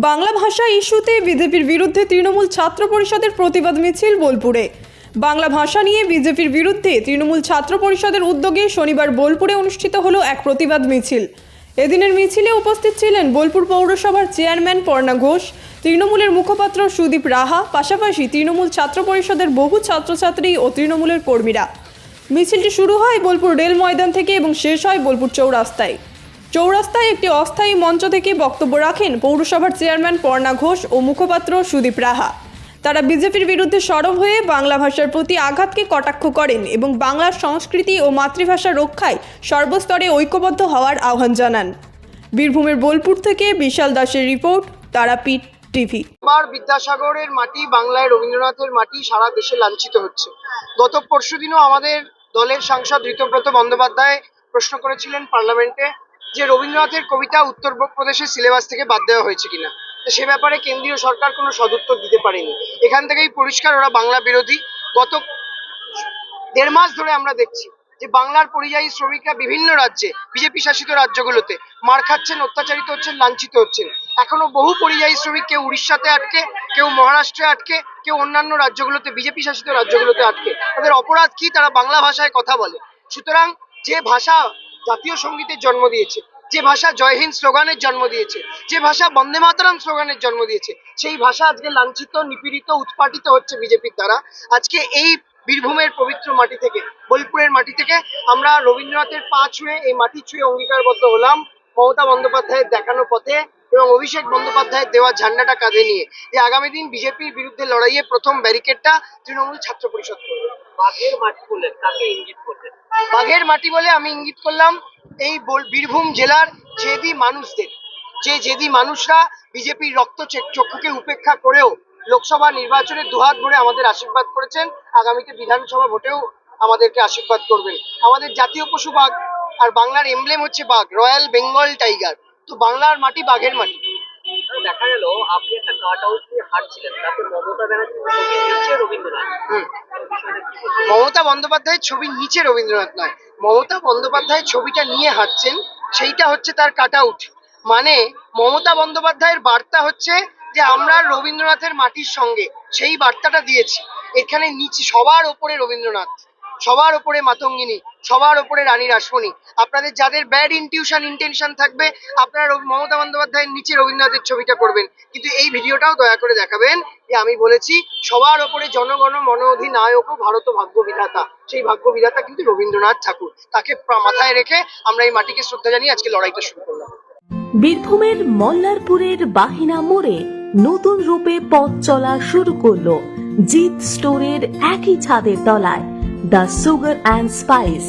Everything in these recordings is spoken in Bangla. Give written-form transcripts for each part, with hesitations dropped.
বাংলা ভাষা ইস্যুতে বিজেপির বিরুদ্ধে তৃণমূল ছাত্র পরিষদের প্রতিবাদ মিছিল বোলপুরে। বাংলা ভাষা নিয়ে বিজেপির বিরুদ্ধে তৃণমূল ছাত্র পরিষদের উদ্যোগে শনিবার বোলপুরে অনুষ্ঠিত হলো এক প্রতিবাদ মিছিল। এদিনের মিছিলে উপস্থিত ছিলেন বোলপুর পৌরসভার চেয়ারম্যান পর্ণা ঘোষ, তৃণমূলের মুখপাত্র সুদীপ রাহা, পাশাপাশি তৃণমূল ছাত্র পরিষদের বহু ছাত্রছাত্রী ও তৃণমূলের কর্মীরা। মিছিলটি শুরু হয় বোলপুর রেল ময়দান থেকে এবং শেষ হয় বোলপুর চৌরাস্তায়। চৌরাস্তায় একটি অস্থায়ী মঞ্চ থেকে বক্তব্য রাখেন পৌরসভার চেয়ারম্যান পর্ণা ঘোষ ও মুখপাত্র সুদীপ রাহা। তারা বিজেপির বিরুদ্ধে সরব হয়ে বাংলা ভাষার প্রতি আঘাতকে কটাক্ষ করেন এবং বাংলার সংস্কৃতি ও মাতৃভাষা রক্ষায় সর্বস্তরে ঐক্যবদ্ধ হওয়ার আহ্বান জানান। বীরভূমের বোলপুর থেকে বিশাল দাসের রিপোর্ট, তারাপীঠ টিভি। বিদ্যাসাগরের মাটি, বাংলায় রবীন্দ্রনাথের মাটি সারা দেশে লাঞ্ছিত হচ্ছে। গত পরশুদিনও আমাদের দলের সাংসদ ঋতব্রত বন্দ্যোপাধ্যায় প্রশ্ন করেছিলেন পার্লামেন্টে যে রবীন্দ্রনাথের কবিতা উত্তরপ্রদেশের সিলেবাস থেকে বাদ দেওয়া হয়েছে কিনা। সে ব্যাপারে কেন্দ্রীয় সরকার কোনো সদুত্তর দিতে পারেনি। এখান থেকেই পরিষ্কার ওরা বাংলা বিরোধী। গত 1.5 মাস ধরে আমরা দেখছি যে বাংলার পরিযায়ী শ্রমিকরা বিভিন্ন রাজ্যে, বিজেপি শাসিত রাজ্যগুলোতে মার খাচ্ছেন, অত্যাচারিত হচ্ছেন, লাঞ্ছিত হচ্ছেন। এখনো বহু পরিযায়ী শ্রমিক কেউ উড়িষ্যাতে আটকে, কেউ মহারাষ্ট্রে আটকে, কেউ অন্যান্য রাজ্যগুলোতে, বিজেপি শাসিত রাজ্যগুলোতে আটকে। তাদের অপরাধ কি? তারা বাংলা ভাষায় কথা বলে। সুতরাং যে ভাষা জাতীয় সঙ্গীতের জন্ম দিয়েছে, যে ভাষা জয় হিন্দ স্লোগানের জন্ম দিয়েছে, যে ভাষা বন্দে মাতরম স্লোগানের জন্ম দিয়েছে, সেই ভাষা আজকে লাঞ্ছিত, নিপীড়িত, উৎপাটিত হচ্ছে বিজেপির দ্বারা। আজকে এই বীরভূমের পবিত্র মাটি থেকে, বোলপুরের মাটি থেকে আমরা রবীন্দ্রনাথের পা ছুঁয়ে, এই মাটি ছুঁয়ে অঙ্গীকারবদ্ধ হলাম মমতা বন্দ্যোপাধ্যায়ের দেখানো পথে এবং অভিষেক বন্দ্যোপাধ্যায়ের দেওয়া ঝান্ডাটা কাঁধে নিয়ে, যে আগামী দিন বিজেপির বিরুদ্ধে লড়াইয়ে প্রথম ব্যারিকেডটা তৃণমূল ছাত্র পরিষদ করবে। বাঘের মাটি বলে কাকে ইঙ্গিত করলেন? বাঘের মাটি বলে আমি ইঙ্গিত করলাম এই বীরভূম জেলার জেদি মানুষদের, যে জেদি মানুষরা বিজেপির রক্ত চক্ষুকে উপেক্ষা করেও লোকসভা নির্বাচনে দুহাত ভরে আমাদের আশীর্বাদ করেছেন। আগামীতে বিধানসভা ভোটেও আমাদেরকে আশীর্বাদ করবেন। আমাদের জাতীয় পশু বাঘ, আর বাংলার এমব্লেম হচ্ছে বাঘ, রয়্যাল বেঙ্গল টাইগার। তো বাংলার মাটি বাঘের মাটি। দেখা গেল আপনি একটা কাট আউট নিয়ে হাঁটছিলেন, তাতে মমতা ব্যানার্জি নিচে রবীন্দ্রনাথ। মমতা বন্দ্যোপাধ্যায়ের ছবির নিচে রবীন্দ্রনাথ নয়, মমতা বন্দ্যোপাধ্যায়ের ছবিটা নিয়ে হাঁটছেন, সেইটা হচ্ছে তার কাট আউট। মানে মমতা বন্দ্যোপাধ্যায়ের বার্তা হচ্ছে যে আমরা রবীন্দ্রনাথের মাটির সঙ্গে, সেই বার্তাটা দিয়েছি। এখানে নিচে সবার ওপরে রবীন্দ্রনাথ, সবার ওপরে মাতঙ্গিনী, সবার ওপরে রানী রাসমণি। আপনাদের যাদের ব্যাড ইন্টেনশন থাকবে, আপনারা মমতা বন্দ্যোপাধ্যায়ের নিচে রবীন্দ্রনাথের ছবিটা করবেন, কিন্তু এই ভিডিওটাও দয়া করে দেখাবেন যে আমি বলেছি সবার ওপরে জনগণ মন অধিনায়ক ভারত ভাগ্য বিধাতা, সেই ভাগ্য বিধাতা কিন্তু রবীন্দ্রনাথ ঠাকুর। তাকে মাথায় রেখে আমরা এই মাটিকে শ্রদ্ধা জানিয়ে আজকে লড়াইটা শুরু করলাম। বীরভূমের মল্লারপুরের বাহিনা মোড়ে নতুন রূপে পথ চলা শুরু করলো জিৎ স্টোরের একই ছাদের তলায় দ্য সুগার অ্যান্ড স্পাইস।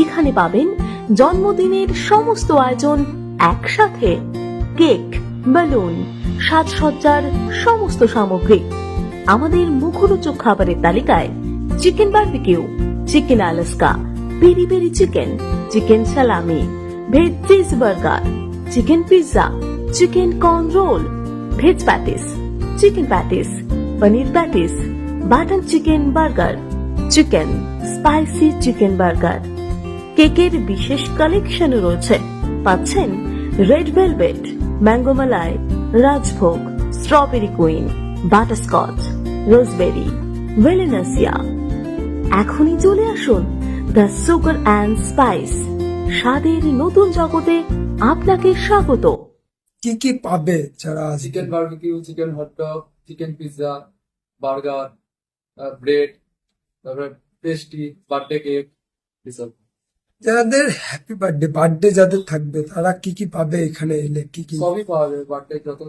এখানে পাবেন জন্মদিনের সমস্ত আয়োজন একসাথে, কেক, বেলুন, সাজসজ্জার সমস্ত সামগ্রী। আমাদের মুখরোচক খাবারের তালিকায় chicken barbecue, chicken Alaska, peri peri chicken, chicken salami, veg cheese burger, chicken pizza, chicken corn roll, veg patties, chicken patties, paneer patties, button chicken burger, chicken spicy chicken burger. কেকের বিশেষ কালেকশন রয়েছে। পাচ্ছেন red velvet, mango malai, rajbhog, strawberry queen, butterscotch, roseberry, Valencia. এখনই চলে আসুন দ্য সুগার অ্যান্ড স্পাইস। স্বাদের নতুন জগতে আপনাকে স্বাগত। কি কি পাবে যারা? Chicken barbecue, chicken hot dog, chicken pizza, burger, bread, তারপরে পেস্ট্রি, বার্থডে কেক, এসব। যাদের হ্যাপি বার্থডে যাদের থাকবে তারা কি কি পাবে এখানে এলে? কি কি সবই পাওয়া যাবে, বার্থডে যত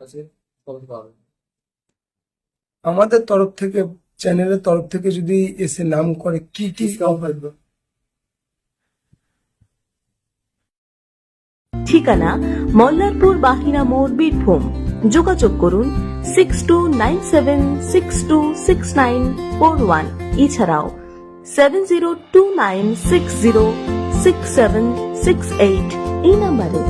আছে সবই পাওয়া যাবে। আমাদের তরফ থেকে, চ্যানেলের তরফ থেকে যদি এসে নাম করে কি কি পাবে? ঠিকানা মল্লারপুর বাহিনা মোড়, বীরভূম। যোগাযোগ করুন 6297626941। এছাড়াও 7029606768 এই নাম্বারে।